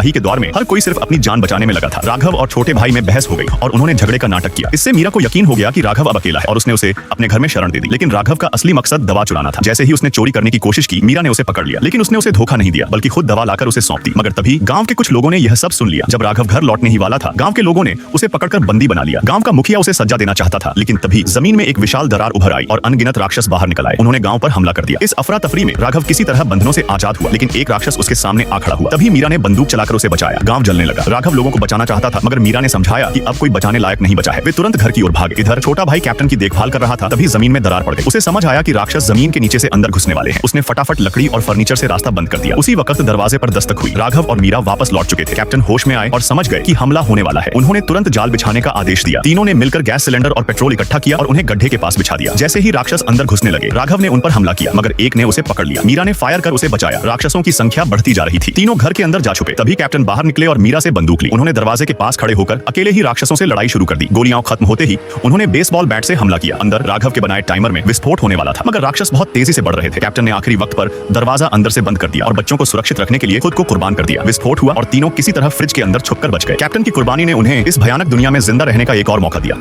ही के दौर में हर कोई सिर्फ अपनी जान बचाने में लगा था। राघव और छोटे भाई में बहस हो गई और उन्होंने झगड़े का नाटक किया। इससे मीरा को यकीन हो गया कि राघव अब अकेला है और उसने उसे अपने घर में शरण दे दी। लेकिन राघव का असली मकसद दवा चुराना था। जैसे ही उसने चोरी करने की कोशिश की, मीरा ने उसे पकड़ लिया, लेकिन उसने उसे धोखा नहीं दिया बल्कि खुद दवा लाकर उसे सौंप दी। मगर तभी गांव के कुछ लोगों ने यह सब सुन लिया। जब राघव घर लौटने ही वाला था, गांव के लोगों ने उसे पकड़कर बंदी बना लिया। गांव का मुखिया उसे सजा देना चाहता था, लेकिन तभी जमीन में एक विशाल दरार उभर आई और अनगिनत राक्षस बाहर निकल आए। उन्होंने गांव पर हमला कर दिया। इस अफरा तफरी में राघव किसी तरह बंधनों से आजाद हुआ, लेकिन एक राक्षस उसके सामने आ खड़ा हुआ। तभी मीरा ने बंदूक चलाकर उसे बचाया। गांव जलने लगा। राघव लोगों को बचाना चाहता था, मगर मीरा ने समझाया कि अब कोई बचाने लायक नहीं बचा है। वे तुरंत घर की ओर भागे। इधर छोटा भाई कैप्टन की देखभाल कर रहा था, तभी जमीन में दरार पड़ गई। उसे समझ आया कि राक्षस जमीन के नीचे से अंदर घुसने वाले हैं। उसने फटाफट लकड़ी और फर्नीचर से रास्ता बंद कर दिया। उसी वक्त दरवाजे पर दस्तक हुई। राघव और मीरा वापस लौट चुके थे। कैप्टन होश में आए और समझ गए कि हमला होने वाला है। उन्होंने तुरंत जाल बिछाने का आदेश दिया। तीनों ने मिलकर गैस सिलेंडर और पेट्रोल इकट्ठा किया और उन्हें गड्ढे के पास बिछा दिया। जैसे ही राक्षस अंदर घुसने लगे, राघव ने उन पर हमला किया, मगर एक ने उसे पकड़ लिया। मीरा ने फायर कर उसे बचाया। राक्षसों की संख्या बढ़ती जा रही थी। तीनों घर के अंदर जा छुपे। तभी कैप्टन बाहर निकले और मीरा से बंदूक ली। उन्होंने दरवाजे के पास खड़े होकर अकेले ही राक्षसों से लड़ाई शुरू कर दी। गोलियां खत्म होते ही उन्होंने बेसबॉल बैट से हमला किया। अंदर राघव के बनाए टाइमर में विस्फोट होने वाला था, मगर राक्षस बहुत तेजी से बढ़ रहे थे। कैप्टन ने आखिरी वक्त पर दरवाजा अंदर से बंद कर दिया और बच्चों को सुरक्षित रखने के लिए खुद को कुर्बान कर दिया। विस्फोट हुआ और तीनों किसी तरह फ्रिज के अंदर छुपकर बच गए। कैप्टन की कुर्बानी ने उन्हें इस भयानक दुनिया में जिंदा रहने का एक और मौका दिया।